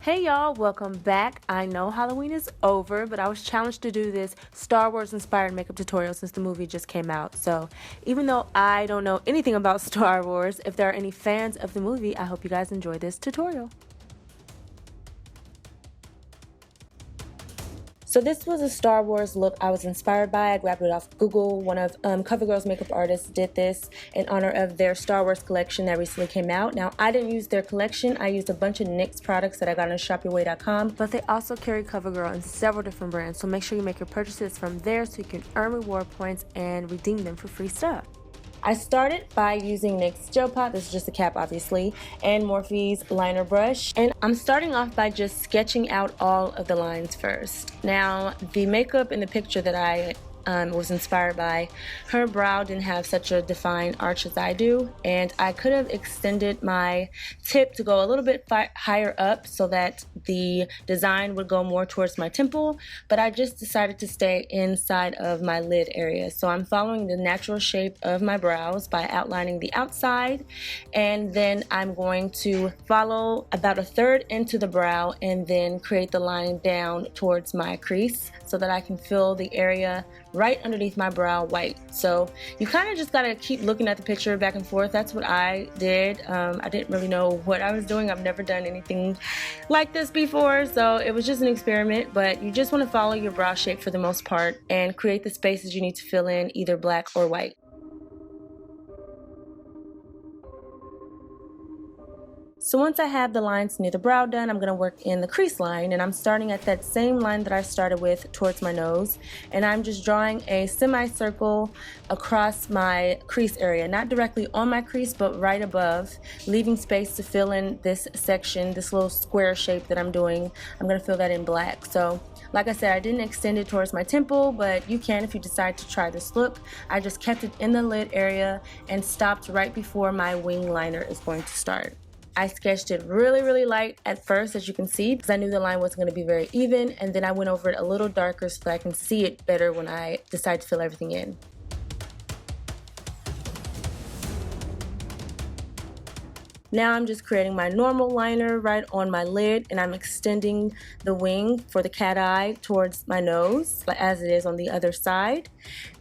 Hey y'all, welcome back. I know Halloween is over, but I was challenged to do this Star Wars inspired makeup tutorial since the movie just came out. So even though I don't know anything about Star Wars, if there are any fans of the movie, I hope you guys enjoy this tutorial. So this was a Star Wars look I was inspired by. I grabbed it off Google. One of Covergirl's makeup artists did this in honor of their Star Wars collection that recently came out. Now, I didn't use their collection. I used a bunch of NYX products that I got on shopyourway.com, but they also carry Covergirl in several different brands. So make sure you make your purchases from there so you can earn reward points and redeem them for free stuff. I started by using NYX Gel Pot, this is just a cap obviously, and Morphe's liner brush. And I'm starting off by just sketching out all of the lines first. Now, the makeup in the picture that I was inspired by, her brow didn't have such a defined arch as I do, and I could have extended my tip to go a little bit higher up so that the design would go more towards my temple, but I just decided to stay inside of my lid area. So I'm following the natural shape of my brows by outlining the outside, and then I'm going to follow about a third into the brow and then create the line down towards my crease so that I can fill the area right underneath my brow white. So you kind of just gotta keep looking at the picture back and forth. That's what I did. I didn't really know what I was doing. I've never done anything like this before, so it was just an experiment. But you just want to follow your brow shape for the most part and create the spaces you need to fill in, either black or white. So once I have the lines near the brow done, I'm going to work in the crease line, and I'm starting at that same line that I started with towards my nose, and I'm just drawing a semicircle across my crease area, not directly on my crease but right above, leaving space to fill in this section, this little square shape that I'm doing. I'm going to fill that in black. So like I said, I didn't extend it towards my temple, but you can if you decide to try this look. I just kept it in the lid area and stopped right before my wing liner is going to start. I sketched it really light at first, as you can see, because I knew the line wasn't going to be very even, and then I went over it a little darker so that I can see it better when I decide to fill everything in. Now I'm just creating my normal liner right on my lid, and I'm extending the wing for the cat eye towards my nose, as it is on the other side.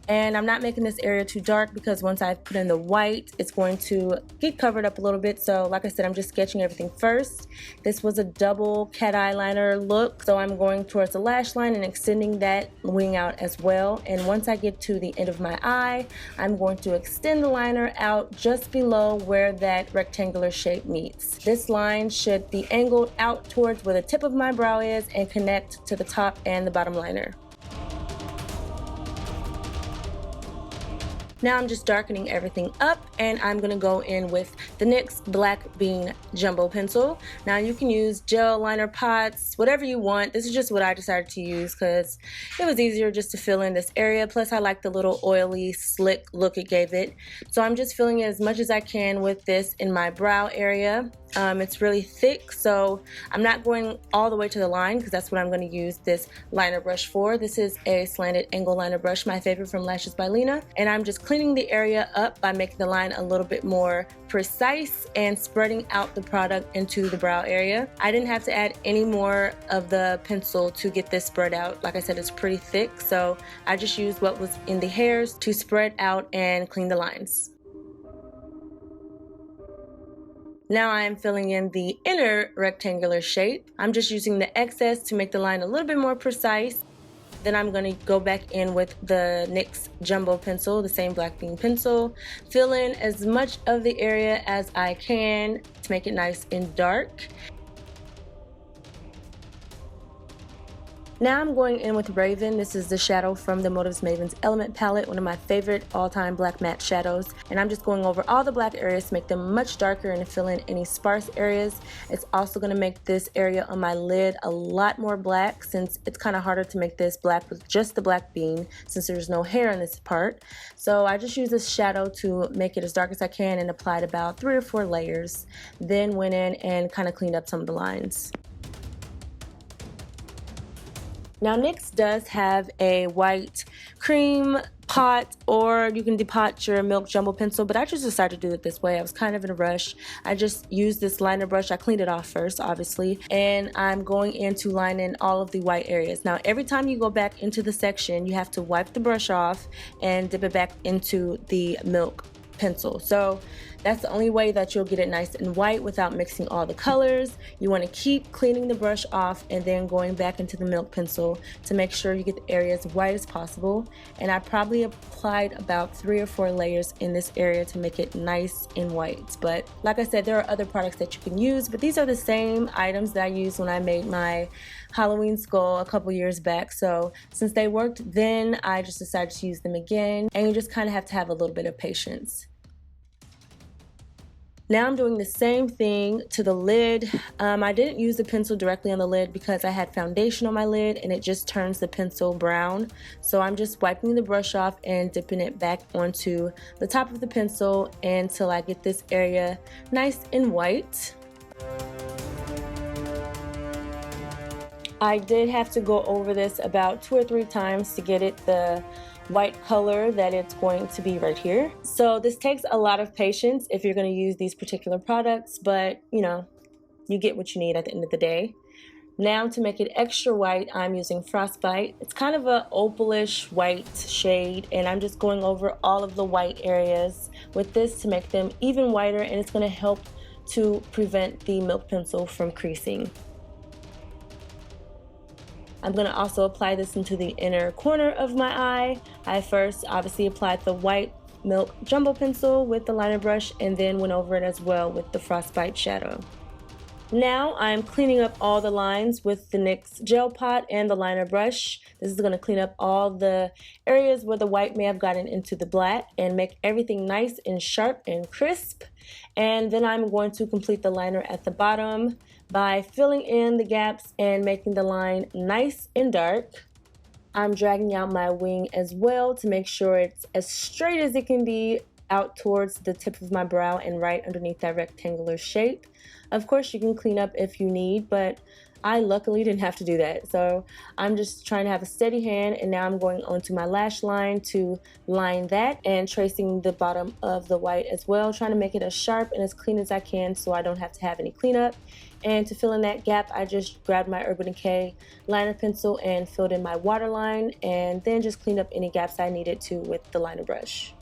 And I'm not making this area too dark because once I put in the white, it's going to get covered up a little bit. So like I said, I'm just sketching everything first. This was a double cat eye liner look, so I'm going towards the lash line and extending that wing out as well. And once I get to the end of my eye, I'm going to extend the liner out just below where that rectangular shape meets. This line should be angled out towards where the tip of my brow is and connect to the top and the bottom liner. Now I'm just darkening everything up, and I'm going to go in with the NYX Black Bean Jumbo Pencil. Now you can use gel liner pots, whatever you want. This is just what I decided to use because it was easier just to fill in this area. Plus I like the little oily, slick look it gave it. So I'm just filling it as much as I can with this in my brow area. It's really thick, so I'm not going all the way to the line because that's what I'm going to use this liner brush for. This is a slanted angle liner brush, my favorite from Lashes by Lena, and I'm just cleaning the area up by making the line a little bit more precise and spreading out the product into the brow area. I didn't have to add any more of the pencil to get this spread out. Like I said, it's pretty thick, so I just used what was in the hairs to spread out and clean the lines. Now I am filling in the inner rectangular shape. I'm just using the excess to make the line a little bit more precise. Then I'm going to go back in with the NYX Jumbo Pencil, the same black bean pencil. Fill in as much of the area as I can to make it nice and dark. Now I'm going in with Raven. This is the shadow from the Motives Maven's Element palette, one of my favorite all-time black matte shadows. And I'm just going over all the black areas to make them much darker and to fill in any sparse areas. It's also going to make this area on my lid a lot more black, since it's kind of harder to make this black with just the black bean since there's no hair in this part. So I just use this shadow to make it as dark as I can and applied about 3 or 4 layers. Then went in and kind of cleaned up some of the lines. Now NYX does have a white cream pot, or you can depot your milk jumbo pencil, but I just decided to do it this way. I was kind of in a rush. I just used this liner brush. I cleaned it off first, obviously, and I'm going in to line in all of the white areas. Now, every time you go back into the section, you have to wipe the brush off and dip it back into the milk pencil. So that's the only way that you'll get it nice and white without mixing all the colors. You want to keep cleaning the brush off and then going back into the milk pencil to make sure you get the area as white as possible. And I probably applied about 3 or 4 layers in this area to make it nice and white. But like I said, there are other products that you can use, but these are the same items that I used when I made my Halloween skull a couple years back. So since they worked then, I just decided to use them again, and you just kind of have to have a little bit of patience. Now I'm doing the same thing to the lid. I didn't use the pencil directly on the lid because I had foundation on my lid and it just turns the pencil brown. So I'm just wiping the brush off and dipping it back onto the top of the pencil until I get this area nice and white. I did have to go over this about 2 or 3 times to get it the white color that it's going to be right here. So this takes a lot of patience if you're going to use these particular products, but you know, you get what you need at the end of the day. Now to make it extra white, I'm using Frostbite. It's kind of a opalish white shade, and I'm just going over all of the white areas with this to make them even whiter, and it's going to help to prevent the milk pencil from creasing. I'm going to also apply this into the inner corner of my eye. I first obviously applied the white milk jumbo pencil with the liner brush and then went over it as well with the Frostbite shadow. Now I'm cleaning up all the lines with the NYX gel pot and the liner brush. This is going to clean up all the areas where the white may have gotten into the black and make everything nice and sharp and crisp. And then I'm going to complete the liner at the bottom by filling in the gaps and making the line nice and dark. I'm dragging out my wing as well to make sure it's as straight as it can be out towards the tip of my brow and right underneath that rectangular shape. Of course, you can clean up if you need, but I luckily didn't have to do that. So I'm just trying to have a steady hand, and now I'm going onto my lash line to line that and tracing the bottom of the white as well, trying to make it as sharp and as clean as I can so I don't have to have any cleanup. And to fill in that gap, I just grabbed my Urban Decay liner pencil and filled in my waterline, and then just cleaned up any gaps I needed to with the liner brush.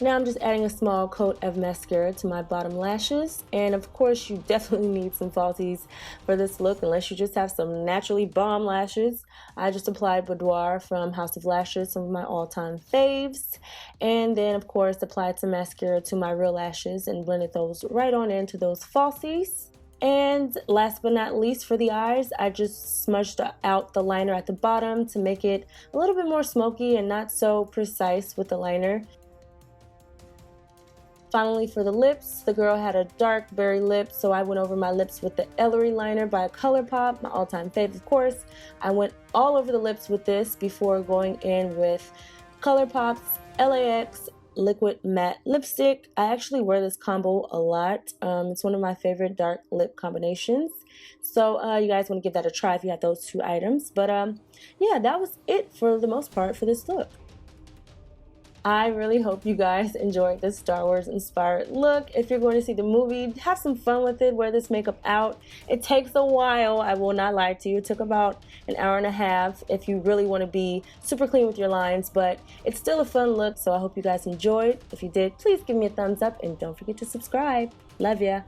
Now I'm just adding a small coat of mascara to my bottom lashes, and of course you definitely need some falsies for this look unless you just have some naturally bomb lashes. I just applied Boudoir from House of Lashes, some of my all-time faves, and then of course applied some mascara to my real lashes and blended those right on into those falsies. And last but not least, for the eyes, I just smudged out the liner at the bottom to make it a little bit more smoky and not so precise with the liner. Finally, for the lips, the girl had a dark berry lip, so I went over my lips with the Ellarie liner by ColourPop, my all-time fave, of course. I went all over the lips with this before going in with ColourPop's LAX Liquid Matte Lipstick. I actually wear this combo a lot. It's one of my favorite dark lip combinations. So you guys want to give that a try if you have those 2 items. But yeah, that was it for the most part for this look. I really hope you guys enjoyed this Star Wars inspired look. If you're going to see the movie, have some fun with it, wear this makeup out. It takes a while, I will not lie to you. It took about an hour and a half if you really want to be super clean with your lines, but it's still a fun look, so I hope you guys enjoyed. If you did, please give me a thumbs up and don't forget to subscribe. Love ya.